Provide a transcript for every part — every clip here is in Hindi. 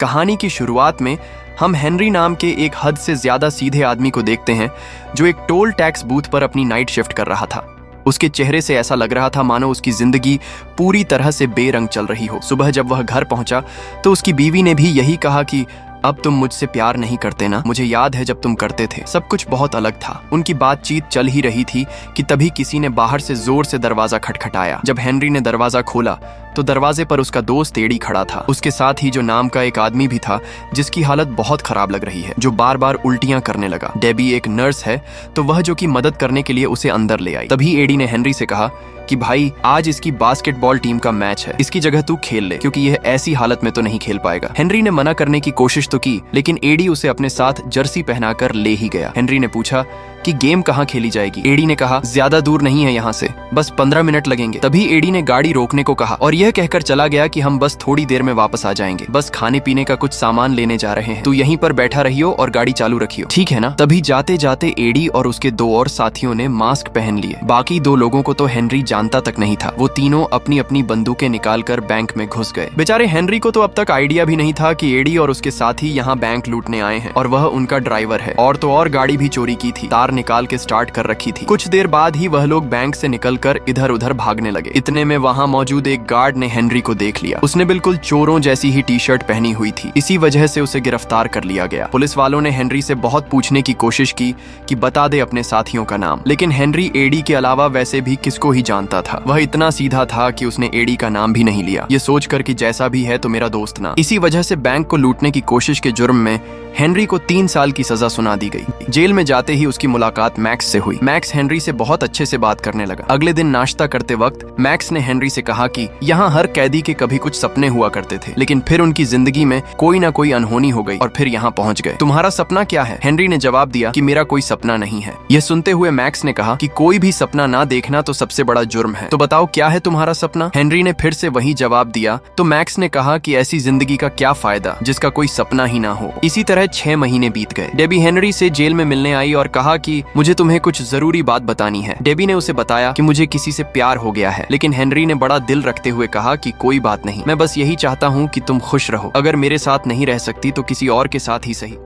कहानी की शुरुआत में हम हेनरी नाम के एक हद से ज्यादा सीधे आदमी को देखते हैं जो एक टोल टैक्स बूथ पर अपनी नाइट शिफ्ट कर रहा था। उसके चेहरे से ऐसा लग रहा था मानो उसकी जिंदगी पूरी तरह से बेरंग चल रही हो। सुबह जब वह घर पहुंचा तो उसकी बीवी ने भी यही कहा कि अब तुम मुझसे प्यार नहीं करते ना, मुझे याद है जब तुम करते थे। सब कुछ बहुत अलग था। उनकी बातचीत चल ही रही थी कि तभी किसी ने बाहर से जोर से दरवाजा खटखटाया। जब हेनरी ने दरवाजा खोला तो दरवाजे पर उसका दोस्त एडी खड़ा था। उसके साथ ही जो नाम का एक आदमी भी था जिसकी हालत बहुत खराब लग रही है, जो बार बार उल्टियां करने लगा। डेबी एक नर्स है तो वह जो कि मदद करने के लिए उसे अंदर ले आई। तभी एडी ने हेनरी से कहा कि भाई आज इसकी बास्केटबॉल टीम का मैच है, इसकी जगह तू खेल ले क्योंकि यह ऐसी हालत में तो नहीं खेल पाएगा। हेनरी ने मना करने की कोशिश तो की लेकिन एडी उसे अपने साथ जर्सी पहनाकर ले ही गया। हेनरी ने पूछा कि गेम कहाँ खेली जाएगी। एडी ने कहा ज्यादा दूर नहीं है यहाँ से, बस 15 मिनट लगेंगे। तभी एडी ने गाड़ी रोकने को कहा और यह कहकर चला गया कि हम बस थोड़ी देर में वापस आ जाएंगे, बस खाने पीने का कुछ सामान लेने जा रहे हैं, तू यहीं पर बैठा रहियो और गाड़ी चालू रखियो, ठीक है ना। तभी जाते जाते एडी और उसके दो और साथियों ने मास्क पहन लिए। बाकी दो लोगों को तो हेनरी जानता तक नहीं था। वो तीनों अपनी अपनी बंदूकें निकालकर बैंक में घुस गए। बेचारे हेनरी को तो अब तक आइडिया भी नहीं था कि एडी और उसके साथी यहाँ बैंक लूटने आए हैं और वह उनका ड्राइवर है। और तो और गाड़ी भी चोरी की थी, तार निकाल के स्टार्ट कर रखी थी। कुछ देर बाद ही वह लोग बैंक से निकलकर इधर उधर भागने लगे। इतने में वहाँ मौजूद एक गार्ड ने हेनरी को देख लिया। उसने बिल्कुल चोरों जैसी ही टी शर्ट पहनी हुई थी। इसी वजह से उसे गिरफ्तार कर लिया गया। पुलिस वालों ने हेनरी से बहुत पूछने की कोशिश की कि बता दे अपने साथियों का नाम, लेकिन हेनरी एडी के अलावा वैसे भी किसको ही जानता था। वह इतना सीधा था कि उसने एडी का नाम भी नहीं लिया, ये सोचकर कि जैसा भी है तो मेरा दोस्त ना। इसी वजह से बैंक को लूटने की कोशिश के जुर्म में हेनरी को 3 साल की सजा सुना दी गई। जेल में जाते ही उसकी मुलाकात मैक्स से हुई। मैक्स हेनरी से बहुत अच्छे से बात करने लगा। अगले दिन नाश्ता करते वक्त मैक्स ने हेनरी से कहा कि यहाँ हर कैदी के कभी कुछ सपने हुआ करते थे, लेकिन फिर उनकी जिंदगी में कोई ना कोई अनहोनी हो गई और फिर यहाँ पहुँच गए। तुम्हारा सपना क्या है? हेनरी ने जवाब दिया कि मेरा कोई सपना नहीं है। यह सुनते हुए मैक्स ने कहा कि कोई भी सपना ना देखना तो सबसे बड़ा जुर्म है, तो बताओ क्या है तुम्हारा सपना? हेनरी ने फिर से वही जवाब दिया। तो मैक्स ने कहा कि ऐसी जिंदगी का क्या फायदा जिसका कोई सपना ही ना हो। इसी तरह 6 महीने बीत गए। डेबी हेनरी से जेल में मिलने आई और कहा कि मुझे तुम्हें कुछ जरूरी बात बतानी है। डेबी ने उसे बताया कि मुझे किसी से प्यार हो गया है, लेकिन हेनरी ने बड़ा दिल रखते हुए कहा कि कोई बात नहीं, मैं बस यही चाहता हूँ कि तुम खुश रहो। अगर मेरे साथ नहीं रह सकती तो किसी और के साथ ही सही।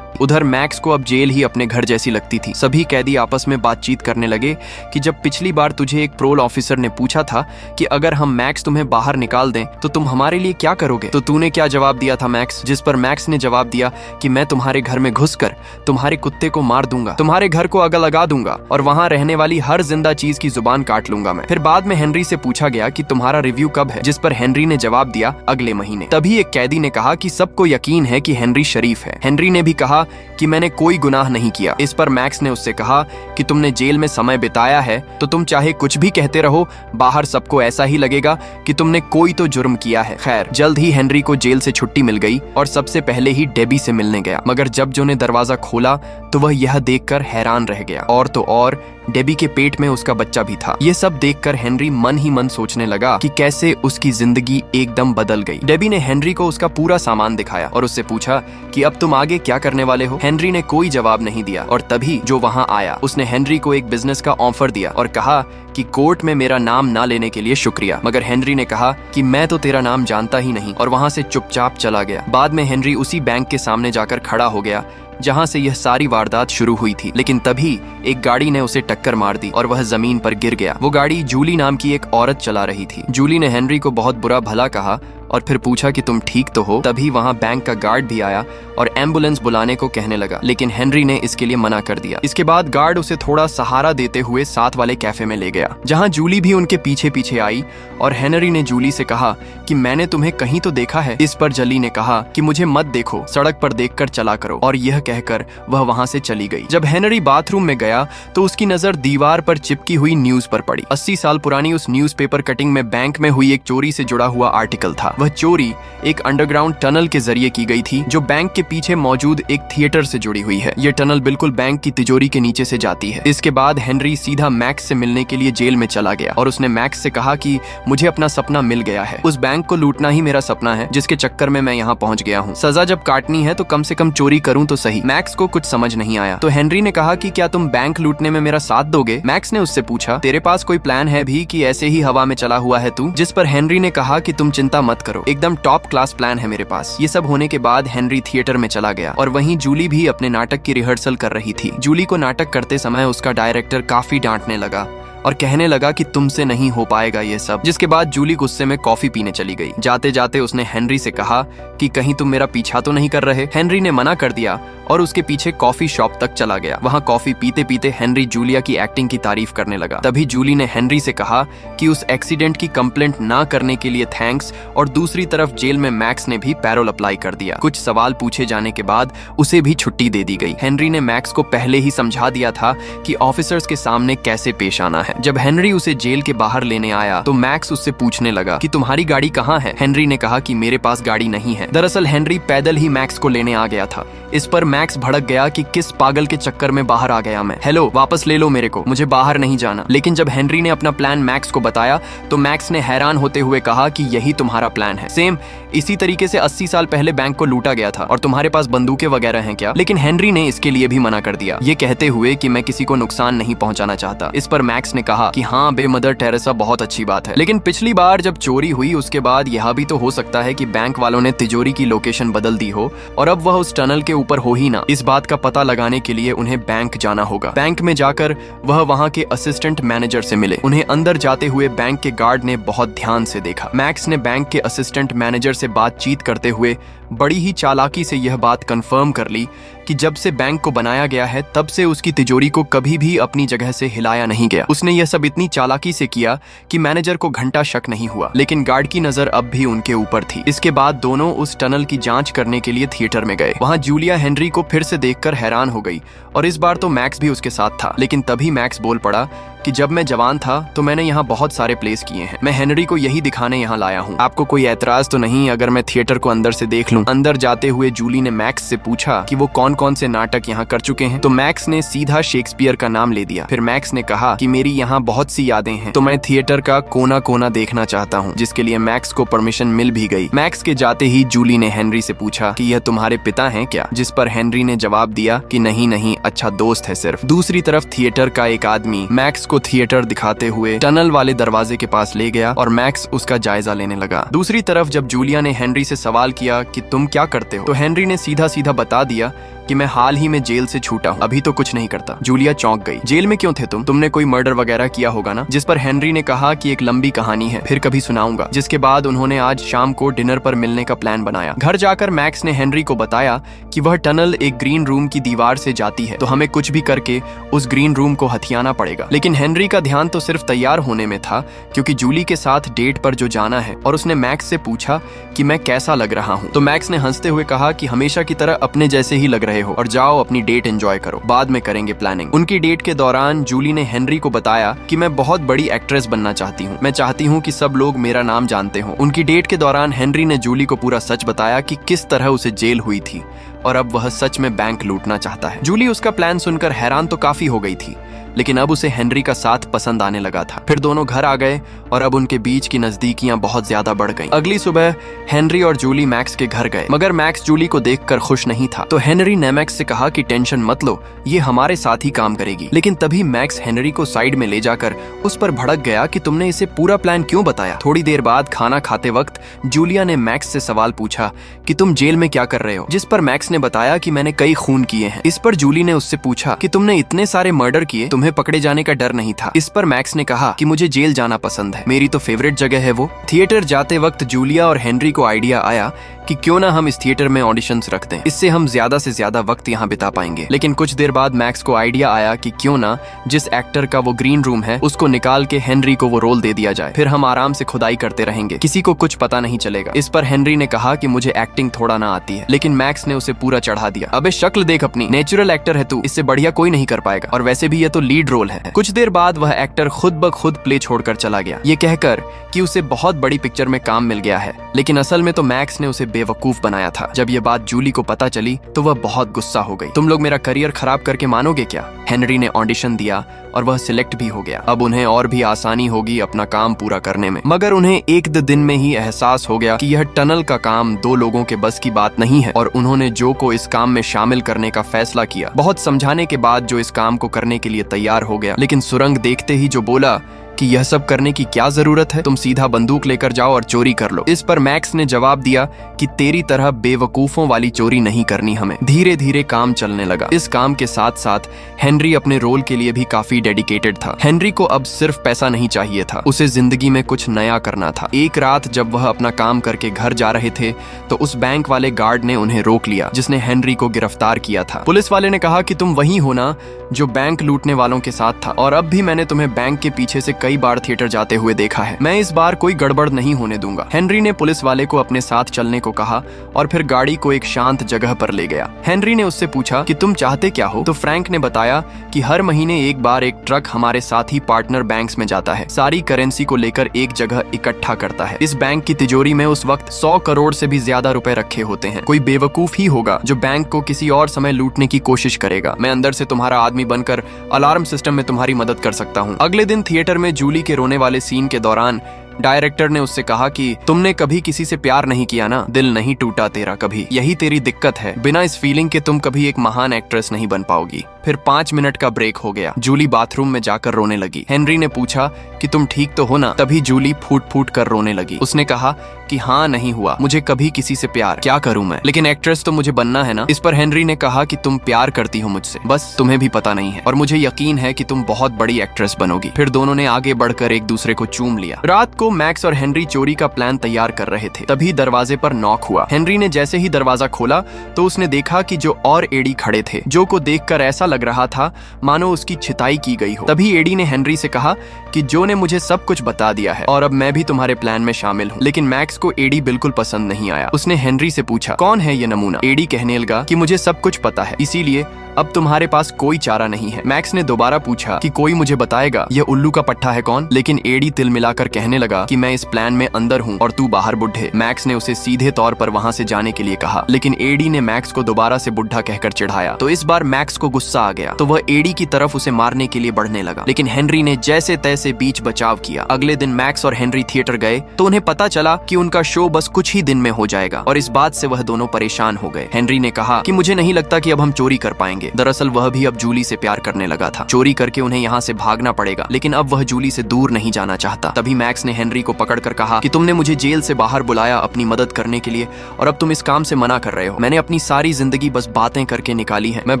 उधर मैक्स को अब जेल ही अपने घर जैसी लगती थी। सभी कैदी आपस में बातचीत करने लगे कि जब पिछली बार तुझे एक प्रोल ऑफिसर ने पूछा था कि अगर हम मैक्स तुम्हें बाहर निकाल दें तो तुम हमारे लिए क्या करोगे, तो तूने क्या जवाब दिया था मैक्स? जिस पर मैक्स ने जवाब दिया कि मैं तुम्हारे घर में घुसकर तुम्हारे कुत्ते को मार दूंगा, तुम्हारे घर को आग लगा दूंगा और वहां रहने वाली हर जिंदा चीज की जुबान काट लूंगा मैं। फिर बाद में हेनरी से पूछा गया कि तुम्हारा रिव्यू कब है, जिस पर हेनरी ने जवाब दिया अगले महीने। तभी एक कैदी ने कहा कि सबको यकीन है कि हेनरी शरीफ है। हेनरी ने भी कहा कि मैंने कोई गुनाह नहीं किया। इस पर मैक्स ने उससे कहा कि तुमने जेल में समय बिताया है तो तुम चाहे कुछ भी कहते रहो, बाहर सबको ऐसा ही लगेगा कि तुमने कोई तो जुर्म किया है। खैर जल्द ही हेनरी को जेल से छुट्टी मिल गई और सबसे पहले ही डेबी से मिलने गया। मगर जब जो ने दरवाजा खोला तो वह यह देखकर हैरान रह गया। और तो और डेबी के पेट में उसका बच्चा भी था। ये सब देखकर हेनरी मन ही मन सोचने लगा कि कैसे उसकी जिंदगी एकदम बदल गई। डेबी ने हेनरी को उसका पूरा सामान दिखाया और उससे पूछा कि अब तुम आगे क्या करने वाले हो। हेनरी ने कोई जवाब नहीं दिया और तभी जो वहां आया उसने हेनरी को एक बिजनेस का ऑफर दिया और कहा कि कोर्ट में मेरा नाम ना लेने के लिए शुक्रिया। मगर हेनरी ने कहा कि मैं तो तेरा नाम जानता ही नहीं और वहां से चुपचाप चला गया। बाद में हेनरी उसी बैंक के सामने जाकर खड़ा हो गया जहां से यह सारी वारदात शुरू हुई थी। लेकिन तभी एक गाड़ी ने उसे टक्कर मार दी और वह जमीन पर गिर गया। वो गाड़ी जूली नाम की एक औरत चला रही थी। जूली ने हेनरी को बहुत बुरा भला कहा और फिर पूछा कि तुम ठीक तो हो। तभी वहां बैंक का गार्ड भी आया और एम्बुलेंस बुलाने को कहने लगा, लेकिन हेनरी ने इसके लिए मना कर दिया। इसके बाद गार्ड उसे थोड़ा सहारा देते हुए साथ वाले कैफे में ले गया जहां जूली भी उनके पीछे पीछे आई और हेनरी ने जूली से कहा कि मैंने तुम्हें कहीं तो देखा है। इस पर जली ने कहा कि मुझे मत देखो, सड़क पर देखकर चला करो, और यह कहकर वह वहां से चली गई। जब हेनरी बाथरूम में गया तो उसकी नजर दीवार पर चिपकी हुई न्यूज पर पड़ी। 80 साल पुरानी उस न्यूज़पेपर कटिंग में बैंक में हुई एक चोरी से जुड़ा हुआ आर्टिकल था। वह चोरी एक अंडरग्राउंड टनल के जरिए की गई थी जो बैंक के पीछे मौजूद एक थिएटर से जुड़ी हुई है। यह टनल बिल्कुल बैंक की तिजोरी के नीचे से जाती है। इसके बाद हेनरी सीधा मैक्स से मिलने के लिए जेल में चला गया और उसने मैक्स से कहा कि मुझे अपना सपना मिल गया है। उस बैंक को लूटना ही मेरा सपना है जिसके चक्कर में मैं यहाँ पहुँच गया हूँ। सजा जब काटनी है तो कम से कम चोरी करूँ तो सही। मैक्स को कुछ समझ नहीं आया तो हेनरी ने कहा कि क्या तुम बैंक लूटने में मेरा साथ दोगे? मैक्स ने उससे पूछा तेरे पास कोई प्लान है भी कि ऐसे ही हवा में चला हुआ है तू? जिस पर हेनरी ने कहा कि तुम चिंता मत करो, एकदम टॉप क्लास प्लान है मेरे पास। ये सब होने के बाद हेनरी थिएटर में चला गया और वहीं जूली भी अपने नाटक की रिहर्सल कर रही थी। जूली को नाटक करते समय उसका डायरेक्टर काफी डांटने लगा और कहने लगा कि तुमसे नहीं हो पाएगा ये सब, जिसके बाद जूली गुस्से में कॉफी पीने चली गई। जाते जाते उसने हेनरी से कहा कि कहीं तुम मेरा पीछा तो नहीं कर रहे। हेनरी ने मना कर दिया और उसके पीछे कॉफी शॉप तक चला गया। वहां कॉफी पीते पीते हेनरी जूलिया की एक्टिंग की तारीफ करने लगा। तभी जूली ने हेनरी से कहा कि उस एक्सीडेंट की कंप्लेंट ना करने के लिए थैंक्स, और दूसरी तरफ जेल में मैक्स ने भी पैरोल अप्लाई कर दिया। कुछ सवाल पूछे जाने के बाद उसे भी छुट्टी दे दी गई। हेनरी ने मैक्स को पहले ही समझा दिया था कि ऑफिसर्स के सामने कैसे पेश आना है। जब हेनरी उसे जेल के बाहर लेने आया तो मैक्स उससे पूछने लगा कि तुम्हारी गाड़ी कहाँ है। हेनरी ने कहा कि मेरे पास गाड़ी नहीं है। दरअसल हेनरी पैदल ही मैक्स को लेने आ गया था। इस पर मैक्स भड़क गया कि किस पागल के चक्कर में बाहर आ गया मैं। हेलो, वापस ले लो मेरे को, मुझे बाहर नहीं जाना। लेकिन जब हेनरी ने अपना प्लान मैक्स को बताया तो मैक्स ने हैरान होते हुए कहा कि यही तुम्हारा प्लान है। सेम इसी तरीके से 80 साल पहले बैंक को लूटा गया था और तुम्हारे पास बंदूकें वगैरह हैं क्या? लेकिन हेनरी ने इसके लिए भी मना कर दिया, ये कहते हुए कि मैं किसी को नुकसान नहीं पहुंचाना चाहता। इस पर मैक्स ने कहा कि हाँ बे मदर टेरेसा, बहुत अच्छी बात है, लेकिन पिछली बार जब चोरी हुई उसके बाद यह भी तो हो सकता है कि बैंक वालों ने तिजोरी की लोकेशन बदल दी हो और अब वह उस टनल के ऊपर हो ही ना। इस बात का पता लगाने के लिए उन्हें बैंक जाना होगा। बैंक में जाकर वह वहां के असिस्टेंट मैनेजर से मिले। उन्हें अंदर जाते हुए बैंक के गार्ड ने बहुत ध्यान से देखा। मैक्स ने बैंक के असिस्टेंट मैनेजर से बातचीत करते हुए बड़ी ही चालाकी से यह बात कंफर्म कर ली कि जब से बैंक को बनाया गया है तब से उसकी तिजोरी को कभी भी अपनी जगह से हिलाया नहीं गया। उसने यह सब इतनी चालाकी से किया कि मैनेजर को घंटा शक नहीं हुआ, लेकिन गार्ड की नजर अब भी उनके ऊपर थी। इसके बाद दोनों उस टनल की जांच करने के लिए थिएटर में गए। वहां जूलिया हेनरी को फिर से देखकर हैरान हो गई और इस बार तो मैक्स भी उसके साथ था। लेकिन तभी मैक्स बोल पड़ा कि जब मैं जवान था तो मैंने यहाँ बहुत सारे प्लेस किए हैं, मैं हेनरी को यही दिखाने यहाँ लाया हूँ। आपको कोई एतराज तो नहीं अगर मैं थिएटर को अंदर से देख लूं? अंदर जाते हुए जूली ने मैक्स से पूछा कि वो कौन कौन से नाटक यहाँ कर चुके हैं, तो मैक्स ने सीधा शेक्सपियर का नाम ले दिया। फिर मैक्स ने कहा कि मेरी यहाँ बहुत सी यादें हैं, तो मैं थिएटर का कोना कोना देखना चाहता हूँ, जिसके लिए मैक्स को परमिशन मिल भी गई। मैक्स के जाते ही जूली ने हेनरी से पूछा कि यह तुम्हारे पिता हैं क्या? जिस पर हेनरी ने जवाब दिया कि नहीं नहीं, अच्छा दोस्त है सिर्फ। दूसरी तरफ थिएटर का एक आदमी मैक्स को थिएटर दिखाते हुए टनल वाले दरवाजे के पास ले गया और मैक्स उसका जायजा लेने लगा। दूसरी तरफ जब जूलिया ने हेनरी से सवाल किया कि तुम क्या करते हो, तो हेनरी ने सीधा सीधा बता दिया कि मैं हाल ही में जेल से छूटा हूँ, अभी तो कुछ नहीं करता। जूलिया चौंक गई। जेल में क्यों थे तुम? तुमने कोई मर्डर वगैरह किया होगा ना? जिस पर हेनरी ने कहा कि एक लंबी कहानी है, फिर कभी सुनाऊंगा। जिसके बाद उन्होंने आज शाम को डिनर पर मिलने का प्लान बनाया। घर जाकर मैक्स ने हेनरी को बताया कि वह टनल एक ग्रीन रूम की दीवार से जाती है, तो हमें कुछ भी करके उस ग्रीन रूम को हथियाना पड़ेगा। लेकिन हेनरी का ध्यान तो सिर्फ तैयार होने में था, क्योंकि जूली के साथ डेट पर जो जाना है, और उसने मैक्स से पूछा कि मैं कैसा लग रहा हूँ। तो मैक्स ने हंसते हुए कहा कि हमेशा की तरह अपने जैसे ही लग रहे हो, और जाओ अपनी डेट एंजॉय करो, बाद में करेंगे प्लानिंग। उनकी डेट के दौरान जूली ने हेनरी को बताया कि मैं बहुत बड़ी एक्ट्रेस बनना चाहती हूँ, मैं चाहती हूँ कि सब लोग मेरा नाम जानते हो। उनकी डेट के दौरान हेनरी ने जूली को पूरा सच बताया कि किस तरह उसे जेल हुई थी और अब वह सच में बैंक लूटना चाहता है। जूली उसका प्लान सुनकर हैरान तो काफी हो गई थी, लेकिन अब उसे हेनरी का साथ पसंद आने लगा था। फिर दोनों घर आ गए और अब उनके बीच की नजदीकियां बहुत ज्यादा बढ़ गईं। अगली सुबह हेनरी और जूली मैक्स के घर गए, मगर मैक्स जूली को देखकर खुश नहीं था। तो हेनरी ने मैक्स से कहा कि टेंशन मत लो, ये हमारे साथ ही काम करेगी। लेकिन तभी मैक्स हेनरी को साइड में ले जाकर उस पर भड़क गया कि तुमने इसे पूरा प्लान क्यों बताया। थोड़ी देर बाद खाना खाते वक्त जूलिया ने मैक्स से सवाल पूछा कि तुम जेल में क्या कर रहे हो, जिस पर मैक्स ने बताया कि मैंने कई खून किए हैं। इस पर जूली ने उससे पूछा कि तुमने इतने सारे मर्डर किए, तुम्हें पकड़े जाने का डर नहीं था। इस पर मैक्स ने कहा कि मुझे जेल जाना पसंद है, मेरी तो फेवरेट जगह है वो। थिएटर जाते वक्त जूलिया और हेनरी को आइडिया आया कि क्यों ना हम इस थिएटर में ऑडिशंस रखते हैं, इससे हम ज्यादा से ज्यादा वक्त यहाँ बिता पाएंगे। लेकिन कुछ देर बाद मैक्स को आइडिया आया कि क्यों ना जिस एक्टर का वो ग्रीन रूम है उसको निकाल के हेनरी को वो रोल दे दिया जाए, फिर हम आराम से खुदाई करते रहेंगे, किसी को कुछ पता नहीं चलेगा। इस पर हेनरी ने कहा कि मुझे एक्टिंग थोड़ा ना आती है, लेकिन मैक्स ने उसे पूरा चढ़ा दिया। अबे शक्ल देख अपनी, नेचुरल एक्टर है तू, इससे बढ़िया कोई नहीं कर पाएगा, और वैसे भी ये तो लीड रोल है। कुछ देर बाद वह एक्टर खुद ब खुद प्ले छोड़कर चला गया, ये कहकर कि उसे बहुत बड़ी पिक्चर में काम मिल गया है। लेकिन असल में तो मैक्स ने उसे बेवकूफ बनाया था। जब ये बात जूली को पता चली तो वह बहुत गुस्सा हो गई। तुम लोग मेरा करियर खराब करके मानोगे क्या? हेनरी ने ऑडिशन दिया और वह सिलेक्ट भी हो गया। अब उन्हें और भी आसानी होगी अपना काम पूरा करने में। मगर उन्हें एक दो दिन में ही एहसास हो गया कि यह टनल का काम 2 लोगों के बस की बात नहीं है और उन्होंने जो को इस काम में शामिल करने का फैसला किया। बहुत समझाने के बाद जो इस काम को करने के लिए तैयार हो गया, लेकिन सुरंग देखते ही जो बोला कि यह सब करने की क्या जरूरत है, तुम सीधा बंदूक लेकर जाओ और चोरी कर लो। इस पर मैक्स ने जवाब दिया कि तेरी तरह बेवकूफों वाली चोरी नहीं करनी हमें। धीरे धीरे काम चलने लगा। इस काम के साथ साथ हेनरी अपने रोल के लिए भी काफी डेडिकेटेड था। हेनरी को अब सिर्फ पैसा नहीं चाहिए था, उसे जिंदगी में कुछ नया करना था। एक रात जब वह अपना काम करके घर जा रहे थे तो उस बैंक वाले गार्ड ने उन्हें रोक लिया जिसने हेनरी को गिरफ्तार किया था। पुलिस वाले ने कहा कि तुम वही हो ना जो बैंक लूटने वालों के साथ था, और अब भी मैंने तुम्हें बैंक के पीछे से कई बार थिएटर जाते हुए देखा है। मैं इस बार कोई गड़बड़ नहीं होने दूंगा। हेनरी ने पुलिस वाले को अपने साथ चलने को कहा और फिर गाड़ी को एक शांत जगह पर ले गया। हेनरी ने उससे पूछा कि तुम चाहते क्या हो? तो फ्रैंक ने बताया कि हर महीने एक बार एक ट्रक हमारे साथ ही पार्टनर बैंक्स में जाता है, सारी करेंसी को लेकर एक जगह इकट्ठा करता है। इस बैंक की तिजोरी में उस वक्त 100 करोड़ से भी ज्यादा रुपए रखे होते हैं। कोई बेवकूफ ही होगा जो बैंक को किसी और समय लूटने की कोशिश करेगा। मैं अंदर से तुम्हारा आदमी बनकर अलार्म सिस्टम में तुम्हारी मदद कर सकता हूँ। अगले दिन थिएटर में जूली के रोने वाले सीन के दौरान डायरेक्टर ने उससे कहा कि तुमने कभी किसी से प्यार नहीं किया ना, दिल नहीं टूटा तेरा कभी, यही तेरी दिक्कत है। बिना इस फीलिंग के तुम कभी एक महान एक्ट्रेस नहीं बन पाओगी। फिर 5 मिनट का ब्रेक हो गया। जूली बाथरूम में जाकर रोने लगी। हेनरी ने पूछा कि तुम ठीक तो हो ना? तभी जूली फूट फूट कर रोने लगी। उसने कहा कि हाँ, नहीं हुआ मुझे कभी किसी से प्यार, क्या करूं मैं, लेकिन एक्ट्रेस तो मुझे बनना है ना। इस पर हेनरी ने कहा कि तुम प्यार करती हो मुझसे, बस तुम्हें भी पता नहीं है, और मुझे यकीन है कि तुम बहुत बड़ी एक्ट्रेस बनोगी। फिर दोनों ने आगे बढ़कर एक दूसरे को चूम लिया। रात को मैक्स और हेनरी चोरी का प्लान तैयार कर रहे थे। तभी दरवाजे पर नॉक हुआ। हेनरी ने जैसे ही दरवाजा खोला तो उसने देखा कि जो और एडी खड़े थे। जो को देखकर ऐसा लग रहा था मानो उसकी छिताई की गई हो। तभी एडी ने हेनरी से कहा कि जो ने मुझे सब कुछ बता दिया है और अब मैं भी तुम्हारे प्लान में शामिल हूँ। लेकिन मैक्स को एडी बिल्कुल पसंद नहीं आया। उसने हेनरी से पूछा, कौन है ये नमूना? एडी कहने लगा कि मुझे सब कुछ पता है, इसीलिए अब तुम्हारे पास कोई चारा नहीं है। मैक्स ने दोबारा पूछा कि कोई मुझे बताएगा ये उल्लू का पट्टा है कौन? लेकिन एडी तिल मिलाकर कहने लगा कि मैं इस प्लान में अंदर हूँ और तू बाहर बुढ़े। मैक्स ने उसे सीधे तौर पर वहाँ से जाने के लिए कहा, लेकिन एडी ने मैक्स को दोबारा से बुढ़ा कहकर चिढ़ाया। तो इस बार मैक्स को गुस्सा आ गया तो वह एडी की तरफ उसे मारने के लिए बढ़ने लगा, लेकिन हेनरी ने जैसे तैसे बीच बचाव किया। अगले दिन मैक्स और हेनरी थिएटर गए तो उन्हें पता चला कि उनका शो बस कुछ ही दिन में हो जाएगा, और इस बात से वह दोनों परेशान हो गए। हेनरी ने कहा कि मुझे नहीं लगता कि अब हम चोरी कर पाएंगे। दरअसल वह भी अब जूली से प्यार करने लगा था। चोरी करके उन्हें यहाँ से भागना पड़ेगा, लेकिन अब वह जूली से दूर नहीं जाना चाहता। तभी मैक्स ने हेनरी को पकड़कर कहा कि तुमने मुझे जेल से बाहर बुलाया अपनी मदद करने के लिए, और अब तुम इस काम से मना कर रहे हो। मैंने अपनी सारी जिंदगी बस बातें करके निकाली है। मैं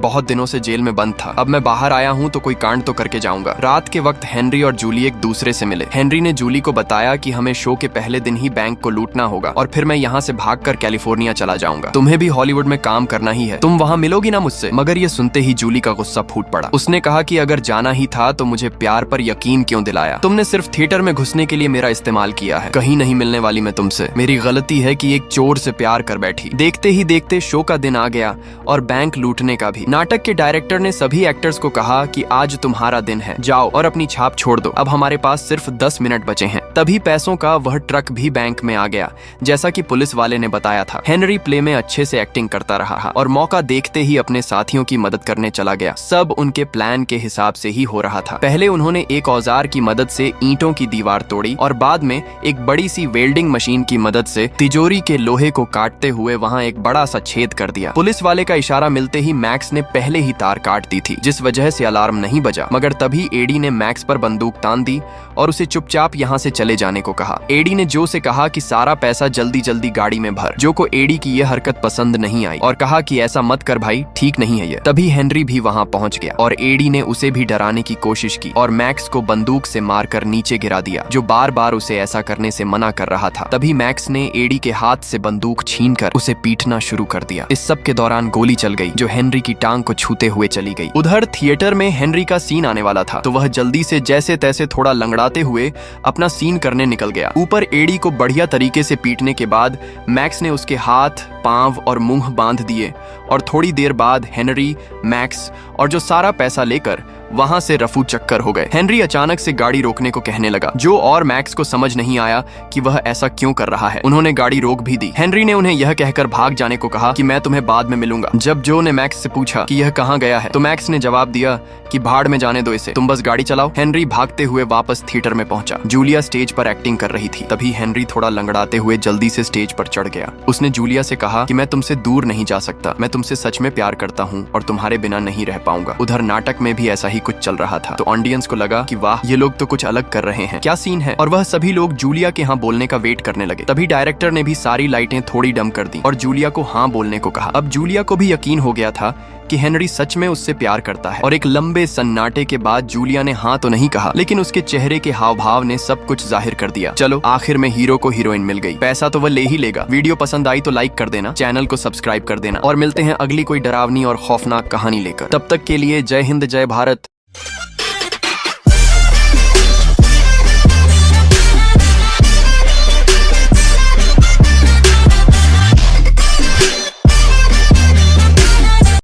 बहुत दिनों से जेल में बंद था, अब मैं बाहर आया हूँ तो कोई कांड तो करके जाऊंगा। रात के वक्त हेनरी और जूली एक दूसरे से मिले। हेनरी ने जूली को बताया कि हमें शो के पहले दिन ही बैंक को लूटना होगा और फिर मैं यहाँ से भागकर कैलिफोर्निया चला जाऊंगा। तुम्हें भी हॉलीवुड में काम करना ही है, तुम वहाँ मिलोगी ना मुझसे? मगर ये सुनते ही जूली का गुस्सा फूट पड़ा। उसने कहा कि अगर जाना ही था तो मुझे प्यार पर यकीन क्यों दिलाया? तुमने सिर्फ थिएटर में घुसने के लिए मेरा इस्तेमाल किया है। कहीं नहीं मिलने वाली मैं तुमसे। मेरी गलती है कि एक चोर से प्यार कर बैठी। देखते ही देखते शो का दिन आ गया और बैंक लूटने का भी। नाटक के डायरेक्टर ने सभी एक्टर्स को कहा कि आज तुम्हारा दिन है, जाओ और अपनी छाप छोड़ दो। अब हमारे पास सिर्फ 10 मिनट बचे हैं। तभी पैसों का वह ट्रक भी बैंक में आ गया, जैसा कि पुलिस वाले ने बताया था। हेनरी प्ले में अच्छे से एक्टिंग करता रहा और मौका देखते ही अपने साथियों की मदद करने चला गया। सब उनके प्लान के हिसाब से ही हो रहा था। पहले उन्होंने एक औजार की मदद से ईंटों की दीवार तोड़ी और बाद में एक बड़ी सी वेल्डिंग मशीन की मदद से तिजोरी के लोहे को काटते हुए वहां एक बड़ा सा छेद कर दिया। पुलिस वाले का इशारा मिलते ही मैक्स ने पहले ही तार काट दी थी, जिस वजह से अलार्म नहीं बजा। मगर तभी एडी ने मैक्स पर बंदूक तान दी और उसे चुपचाप यहाँ से चले जाने को कहा। एडी ने जो से कहा कि सारा पैसा जल्दी जल्दी गाड़ी में भर। जो को एडी की यह हरकत पसंद नहीं आई और कहा कि ऐसा मत कर भाई, ठीक नहीं है ये। तभी हेनरी भी वहाँ पहुँच गया और एडी ने उसे भी डराने की कोशिश की और मैक्स को बंदूक से मारकर नीचे गिरा दिया, जो बार बार उसे ऐसा करने से मना कर रहा था। तभी मैक्स ने एडी के हाथ से बंदूक छीनकर उसे पीटना शुरू कर दिया। इस सब के दौरान गोली चल गई जो हेनरी की टांग को छूते हुए चली गई। उधर थिएटर में हेनरी का सीन आने वाला था तो वह जल्दी से जैसे तैसे थोड़ा लंगड़ाते हुए अपना सीन करने निकल गया। ऊपर एडी को बढ़िया तरीके से पीटने के बाद मैक्स ने उसके हाथ, पांव और मुंह बांध दिए और थोड़ी देर बाद हेनरी, मैक्स और जो सारा पैसा लेकर वहां से रफू चक्कर हो गए। हेनरी अचानक से गाड़ी रोकने को कहने लगा। जो और मैक्स को समझ नहीं आया कि वह ऐसा क्यों कर रहा है। उन्होंने गाड़ी रोक भी दी। हेनरी ने उन्हें यह कहकर भाग जाने को कहा कि मैं तुम्हें बाद में मिलूंगा। जब जो ने मैक्स से पूछा कि यह कहाँ गया है, तो मैक्स ने जवाब दिया कि भाड़ में जाने दो इसे, तुम बस गाड़ी चलाओ। हेनरी भागते हुए वापस थिएटर में पहुंचा। जूलिया स्टेज पर एक्टिंग कर रही थी। तभी हेनरी थोड़ा लंगड़ाते हुए जल्दी से स्टेज पर चढ़ गया। उसने जूलिया से कहा कि मैं तुमसे दूर नहीं जा सकता, मैं तुमसे सच में प्यार करता हूँ और तुम्हारे बिना नहीं रह पाऊंगा। उधर नाटक में भी ऐसा ही कुछ चल रहा था। तो ऑडियंस को लगा कि वाह, ये लोग तो कुछ अलग कर रहे हैं, क्या सीन है। और वह सभी लोग जूलिया के हाँ बोलने का वेट करने लगे। तभी डायरेक्टर ने भी सारी लाइटें थोड़ी डम कर दी और जूलिया को हाँ बोलने को कहा। अब जूलिया को भी यकीन हो गया था कि हेनरी सच में उससे प्यार करता है। और एक लंबे सन्नाटे के बाद जूलिया ने हाँ तो नहीं कहा, लेकिन उसके चेहरे के हाव भाव ने सब कुछ जाहिर कर दिया। चलो, आखिर में हीरो को हीरोइन मिल गई। पैसा तो वह ले ही लेगा। वीडियो पसंद आई तो लाइक कर देना, चैनल को सब्सक्राइब कर देना और मिलते हैं अगली कोई डरावनी और खौफनाक कहानी लेकर। तब तक के लिए जय हिंद, जय भारत।